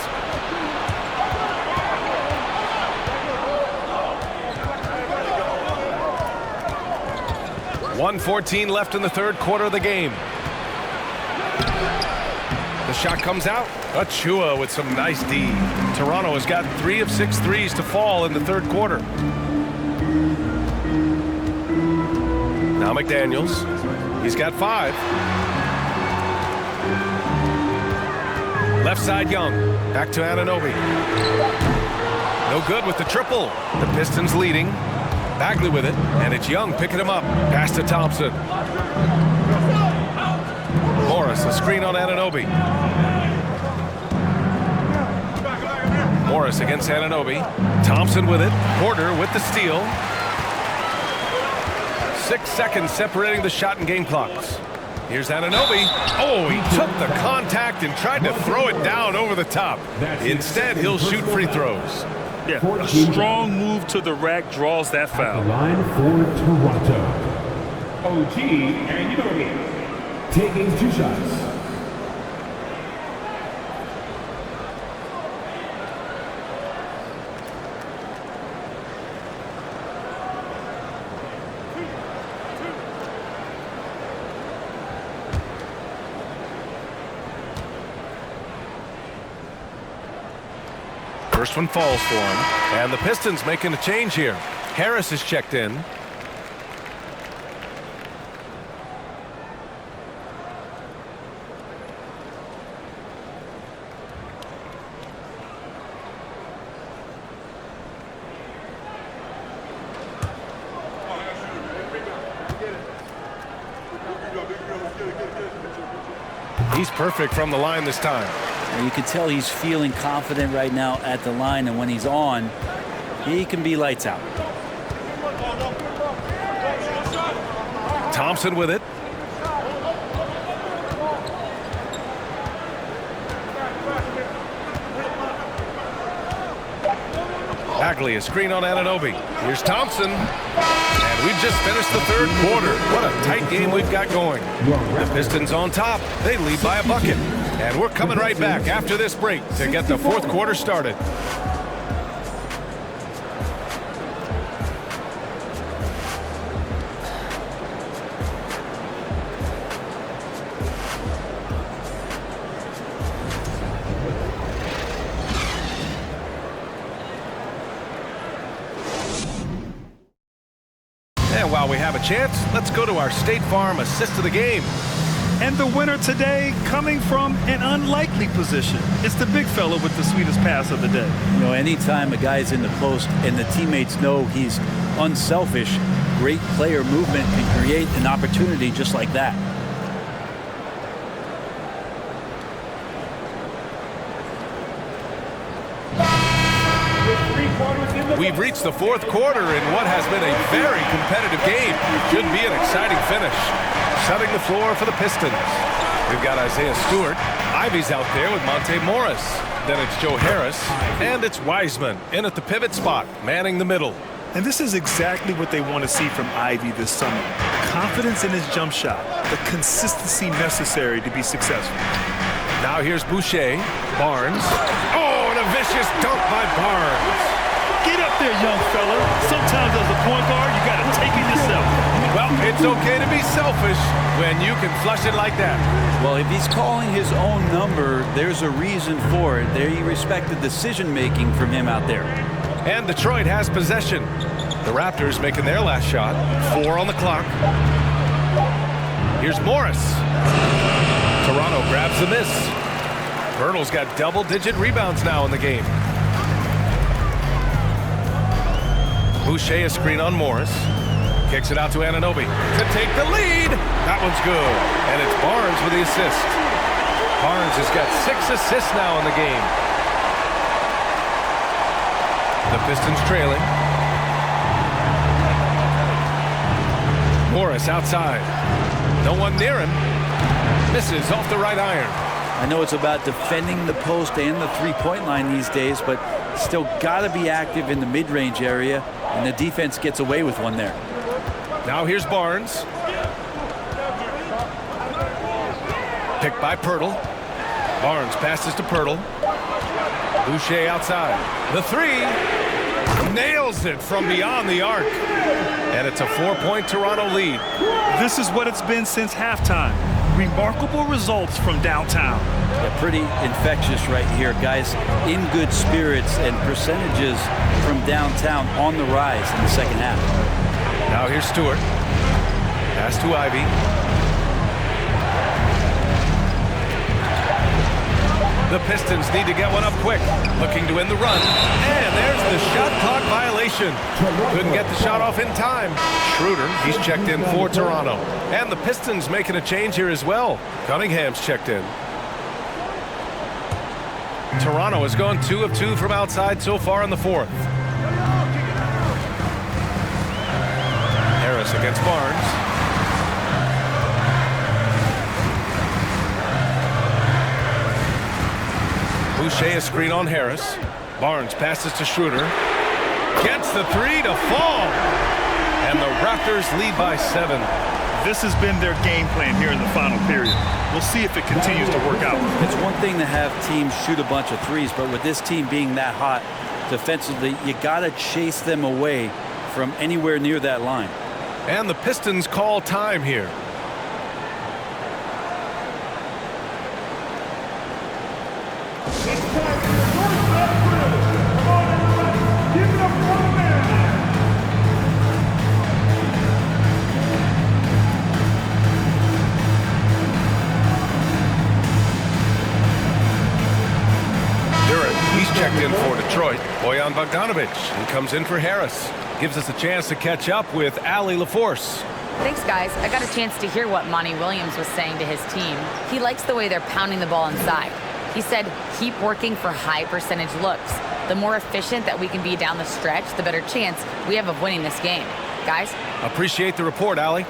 .114 left in the third quarter of the game. The shot comes out. Achua with some nice D. Toronto has got 3 of 6 threes to fall in the third quarter. Now McDaniels. He's got 5. Left side Young. Back to Anunoby. No good with the triple. The Pistons leading. Bagley with it, and it's Young picking him up. Pass to Thompson. Morris, a screen on Anunoby. Morris against Anunoby. Thompson with it. Porter with the steal. 6 seconds separating the shot and game clocks. Here's Anunoby. Oh, he took the contact and tried to throw it down over the top. Instead, he'll shoot free throws. Yeah, a strong move to the rack draws that foul. The line for Toronto. OG Anunoby taking 2 shots. First one falls for him, and the Pistons making a change here. Harris is checked in. He's perfect from the line this time. And you can tell he's feeling confident right now at the line, and when he's on, he can be lights out. Thompson with it. Bagley, a screen on Anunoby. Here's Thompson. And we've just finished the third quarter. What a tight game we've got going. The Pistons on top. They lead by a bucket. And we're coming right back after this break to get the fourth quarter started. And while we have a chance, let's go to our State Farm assist of the game. And the winner today coming from an unlikely position. It's the big fella with the sweetest pass of the day. You know, anytime a guy's in the post and the teammates know he's unselfish, great player movement can create an opportunity just like that. We've reached the fourth quarter in what has been a very competitive game. Should be an exciting finish. Setting the floor for the Pistons. We've got Isaiah Stewart. Ivy's out there with Monte Morris. Then it's Joe Harris. And it's Wiseman in at the pivot spot, manning the middle. And this is exactly what they want to see from Ivy this summer. Confidence in his jump shot. The consistency necessary to be successful. Now here's Boucher. Barnes. Oh, and a vicious dunk by Barnes. Get up there, young fella. Sometimes as a point guard, you got to take it yourself. Well, it's okay to be selfish when you can flush it like that. Well, if he's calling his own number, there's a reason for it. There, you respect the decision-making from him out there. And Detroit has possession. The Raptors making their last shot. 4 on the clock. Here's Morris. Toronto grabs the miss. Vernal's got double-digit rebounds now in the game. Boucher a screen on Morris. Kicks it out to Anunoby to take the lead. That one's good. And it's Barnes with the assist. Barnes has got 6 assists now in the game. The Pistons trailing. Morris outside. No one near him. Misses off the right iron. I know it's about defending the post and the three-point line these days, but still got to be active in the mid-range area, and the defense gets away with one there. Now here's Barnes. Picked by Pirtle. Barnes passes to Pirtle. Boucher outside. The three. Nails it from beyond the arc. And it's a 4-point Toronto lead. This is what it's been since halftime. Remarkable results from downtown. Yeah, pretty infectious right here. Guys in good spirits, and percentages from downtown on the rise in the second half. Now here's Stewart. Pass to Ivy. The Pistons need to get one up quick. Looking to end the run. And there's the shot clock violation. Couldn't get the shot off in time. Schroeder, he's checked in for Toronto. And the Pistons making a change here as well. Cunningham's checked in. Toronto has gone 2 of 2 from outside so far in the fourth. Harris against Barnes. Boucher a screen on Harris. Barnes passes to Schroeder. Gets the three to fall. And the Raptors lead by 7. This has been their game plan here in the final period. We'll see if it continues to work out. It's one thing to have teams shoot a bunch of threes, but with this team being that hot defensively, you got to chase them away from anywhere near that line. And the Pistons call time here. He's checked in for Detroit. Bojan Bogdanovic. He comes in for Harris. Gives us a chance to catch up with Allie LaForce. Thanks, guys. I got a chance to hear what Monty Williams was saying to his team. He likes the way they're pounding the ball inside. He said, keep working for high percentage looks. The more efficient that we can be down the stretch, the better chance we have of winning this game. Guys? Appreciate the report, Allie.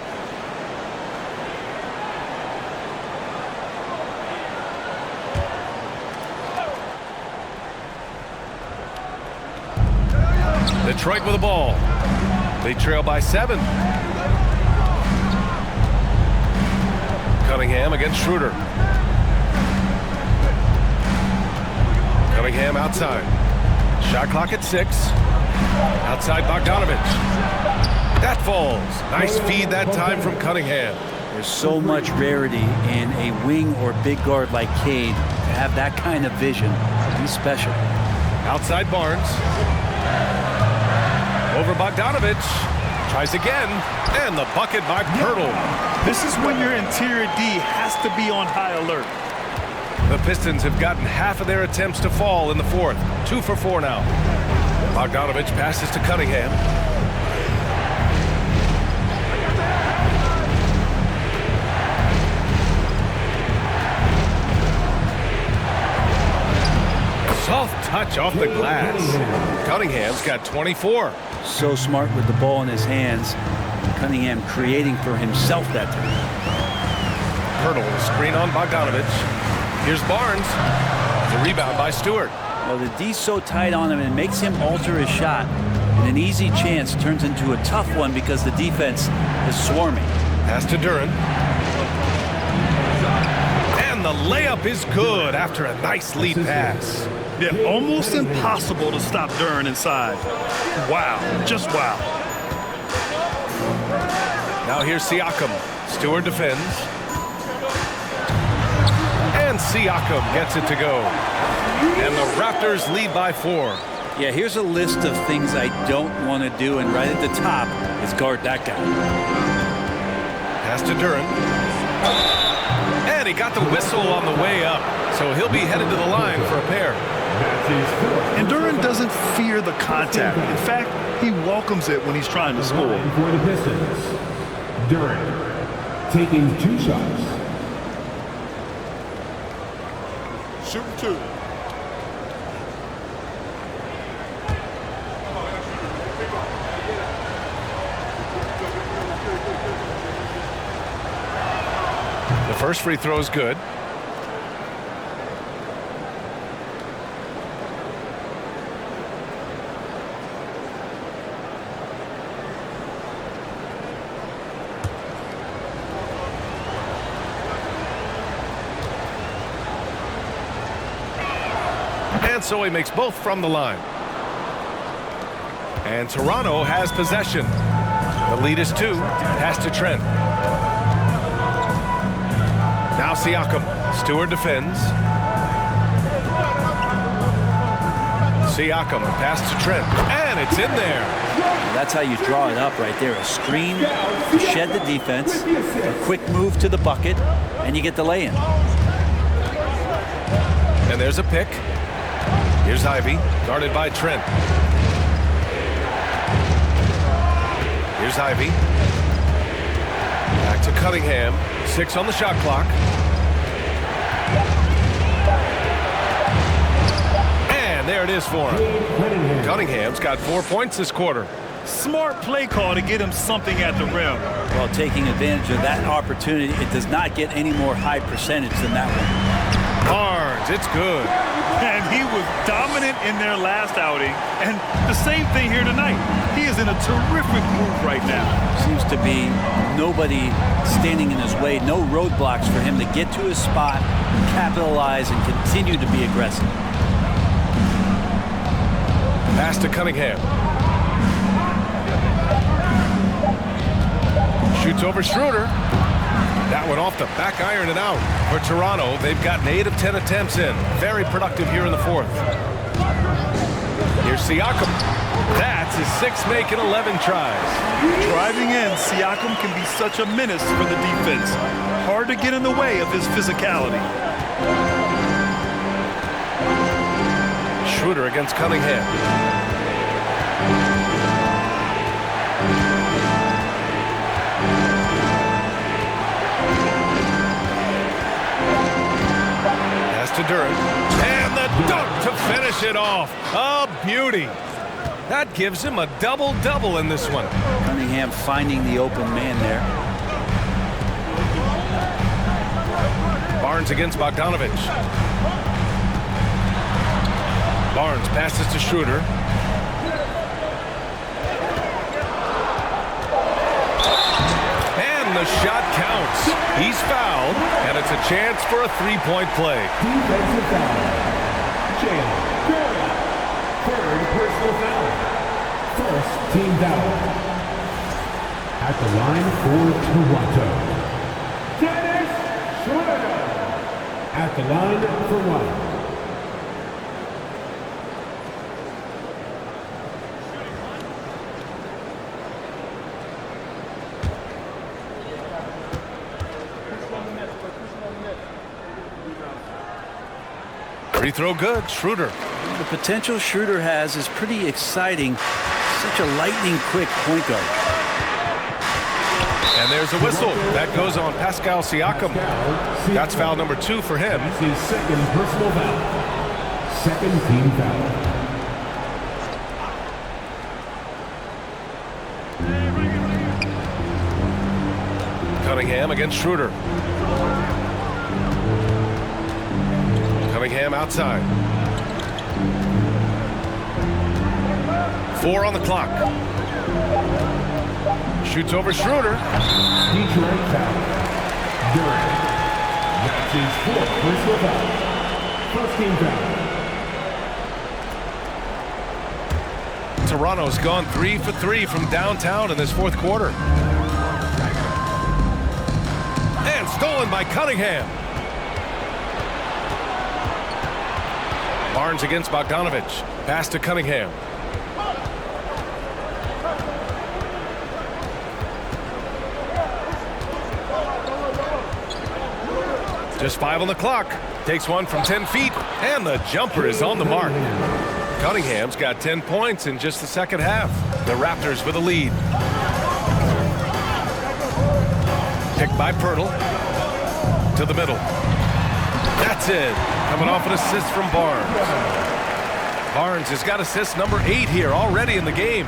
Detroit with the ball. They trail by 7. Cunningham against Schroeder. Cunningham outside. Shot clock at 6. Outside Bogdanovich. That falls. Nice feed that time from Cunningham. There's so much rarity in a wing or big guard like Cade to have that kind of vision. He's special. Outside Barnes. Over Bogdanovich. Tries again. And the bucket by Pirtle. This is when your interior D has to be on high alert. The Pistons have gotten half of their attempts to fall in the 4th. 2 for 4 now. Bogdanovich passes to Cunningham. Soft touch off the glass. Cunningham's got 24. So smart with the ball in his hands. Cunningham creating for himself that time. Pirtle screen on Bogdanovich. Here's Barnes. The rebound by Stewart. Well, the D's so tight on him and makes him alter his shot. And an easy chance turns into a tough one because the defense is swarming. Pass to Duren. And the layup is good after a nice lead pass. Yeah, almost impossible to stop Duren inside. Wow, just wow. Now here's Siakam. Stewart defends. And Siakam gets it to go. And the Raptors lead by 4. Yeah, here's a list of things I don't want to do, and right at the top is guard that guy. Pass to Duren. And he got the whistle on the way up, so he'll be headed to the line for a pair. And Duren doesn't fear the contact. In fact, he welcomes it when he's trying to score. For the Pistons, Duren taking 2 shots. Shooting 2. The first free throw is good. And so he makes both from the line. And Toronto has possession. The lead is 2. Pass to Trent. Now Siakam. Stewart defends. Siakam, pass to Trent. And it's in there. That's how you draw it up right there. A screen, shed the defense, a quick move to the bucket, and you get the lay-in. And there's a pick. Here's Ivy, guarded by Trent. Here's Ivy. Back to Cunningham. 6 on the shot clock. And there it is for him. Cunningham's got 4 points this quarter. Smart play call to get him something at the rim. Well, taking advantage of that opportunity, it does not get any more high percentage than that one. Barnes, it's good. And he was dominant in their last outing. And the same thing here tonight. He is in a terrific move right now. Seems to be nobody standing in his way, no roadblocks for him to get to his spot, capitalize, and continue to be aggressive. Pass to Cunningham. Shoots over Schroeder. That one off the back iron and out. For Toronto, they've gotten 8 of 10 attempts in. Very productive here in the 4th. Here's Siakam. That's his 6th make in 11 tries. Driving in, Siakam can be such a menace for the defense. Hard to get in the way of his physicality. Schroeder against Cunningham. Duran. And the dunk to finish it off. A beauty. That gives him a double-double in this one. Cunningham finding the open man there. Barnes against Bogdanovich. Barnes passes to Schroeder. And the shot counts. He's fouled, and it's a chance for a three-point play. Defensive foul. Jalen Duran. Third personal foul. First team foul. At the line for Toronto, Dennis Schroeder. At the line for one. Free throw good. Schroeder. The potential Schroeder has is pretty exciting. Such a lightning-quick point guard. And there's a whistle. That goes on Pascal Siakam. That's foul number 2 for him. That's his second personal foul. Second team foul. Cunningham against Schroeder. Cunningham outside. 4 on the clock. Shoots over Schroeder. Detroit foul. Duran. That's his fourth personal foul. First team foul. Toronto's gone 3 for 3 from downtown in this fourth quarter. And stolen by Cunningham. Barnes against Bogdanovich. Pass to Cunningham. Just 5 on the clock. Takes one from 10 feet, and the jumper is on the mark. Cunningham's got 10 points in just the second half. The Raptors with a lead. Picked by Pirtle. To the middle. That's it. Coming off an assist from Barnes. Barnes has got assist number 8 here already in the game.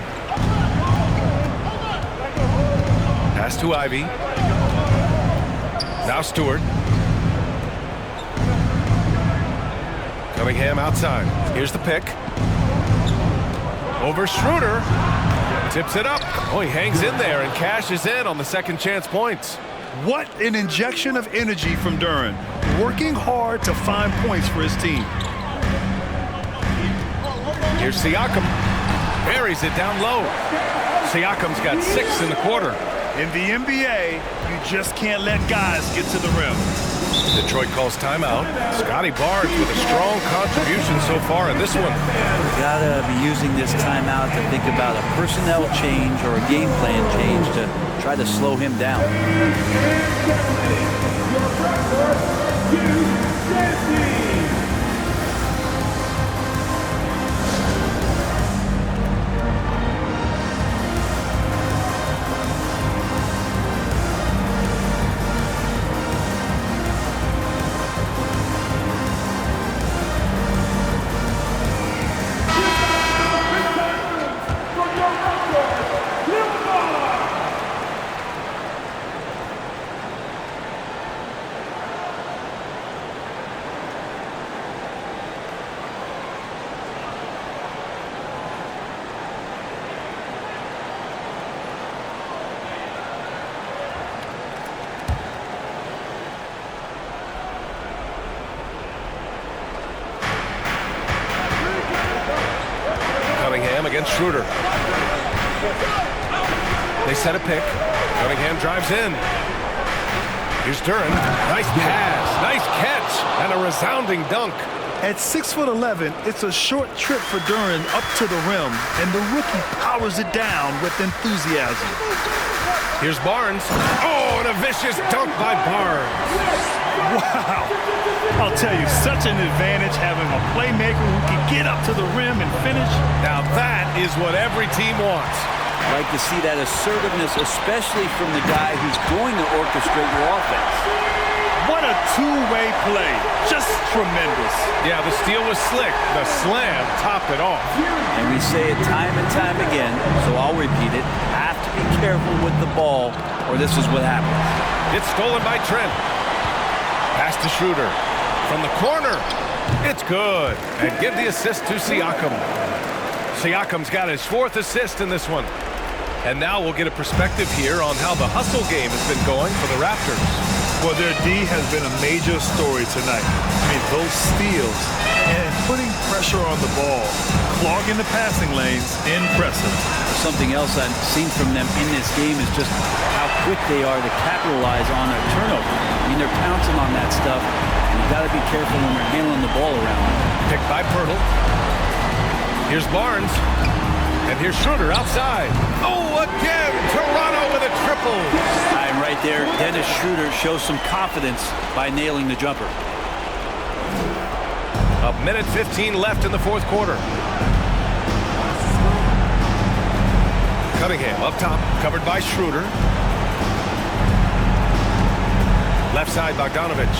Pass to Ivy. Now Stewart. Cunningham outside. Here's the pick. Over Schroeder. Tips it up. Oh, he hangs in there and cashes in on the second chance points. What an injection of energy from Duran. Working hard to find points for his team. Here's Siakam. Buries it down low. Siakam's got 6 in the quarter. In the NBA, you just can't let guys get to the rim. Detroit calls timeout. Scotty Barnes with a strong contribution so far in this one. Gotta be using this timeout to think about a personnel change or a game plan change to try to slow him down. Against Schroeder. They set a pick. Cunningham drives in. Here's Duran. Nice pass. Nice catch. And a resounding dunk. At 6'11", it's a short trip for Duran up to the rim, and the rookie powers it down with enthusiasm. Here's Barnes. Oh, and a vicious dunk by Barnes. Wow. I'll tell you, such an advantage having a playmaker who can get up to the rim and finish. Now that is what every team wants. I like to see that assertiveness, especially from the guy who's going to orchestrate your offense. What a two-way play. Just tremendous. Yeah, the steal was slick. The slam topped it off. And we say it time and time again, so I'll repeat it. Have to be careful with the ball, or this is what happens. It's stolen by Trent. Pass to Schroeder. From the corner. It's good. And give the assist to Siakam. Siakam's got his 4th assist in this one. And now we'll get a perspective here on how the hustle game has been going for the Raptors. Well, their D has been a major story tonight. I mean, those steals and putting pressure on the ball, clogging the passing lanes, impressive. Something else I've seen from them in this game is just how quick they are to capitalize on a turnover. I mean, they're pouncing on that stuff. You've got to be careful when they're handling the ball around. Picked by Pirtle. Here's Barnes. And here's Schroeder outside. Oh, again! Toronto with a triple. I'm right there. Dennis Schroeder shows some confidence by nailing the jumper. A minute 15 left in the 4th quarter. Cunningham up top, covered by Schroeder. Left side, Bogdanovich.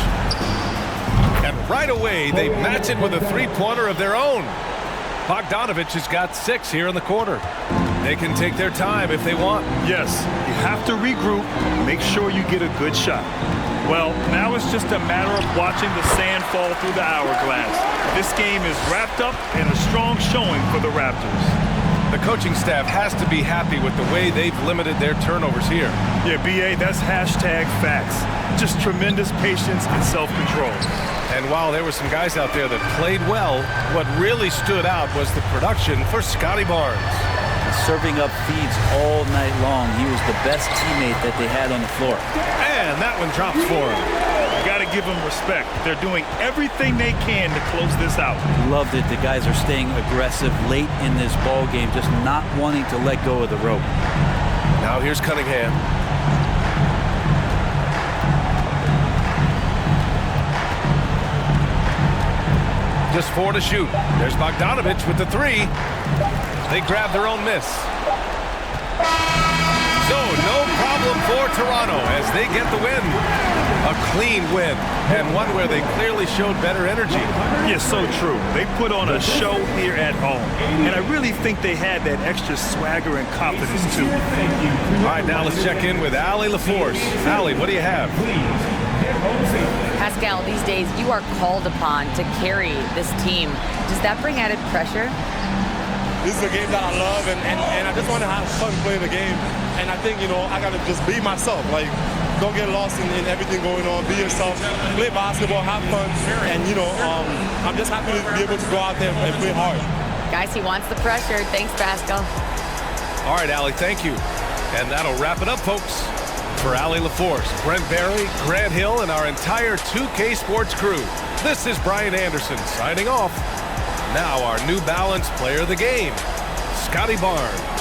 And right away, they match it with a three-pointer of their own. Bogdanovich has got 6 here in the quarter. They can take their time if they want. Yes, you have to regroup, make sure you get a good shot. Well, now it's just a matter of watching the sand fall through the hourglass. This game is wrapped up in a strong showing for the Raptors. The coaching staff has to be happy with the way they've limited their turnovers here. Yeah, B.A., that's hashtag facts. Just tremendous patience and self-control. And while there were some guys out there that played well, what really stood out was the production for Scotty Barnes. Serving up feeds all night long. He was the best teammate that they had on the floor. And that one drops for him. You got to give them respect. They're doing everything they can to close this out. Loved it. The guys are staying aggressive late in this ball game, just not wanting to let go of the rope. Now here's Cunningham. Just 4 to shoot. There's Bogdanovich with the 3. They grab their own miss. So no problem for Toronto as they get the win. A clean win, and one where they clearly showed better energy. Yeah, so true. They put on a show here at home, and I really think they had that extra swagger and confidence too. All right, now let's check in with Allie LaForce. Allie, what do you have? Pascal, these days you are called upon to carry this team. Does that bring added pressure? This is a game that I love, and I just want to have fun playing the game. And I think, you know, I got to just be myself. Like, don't get lost in everything going on. Be yourself. Play basketball, have fun. And, you know, I'm just happy to be able to go out there and play hard. Guys, he wants the pressure. Thanks, Pascal. All right, Allie, thank you. And that'll wrap it up, folks. For Allie LaForce, Brent Barry, Grant Hill, and our entire 2K Sports crew, this is Brian Anderson signing off. Now our New Balance player of the game, Scotty Barnes.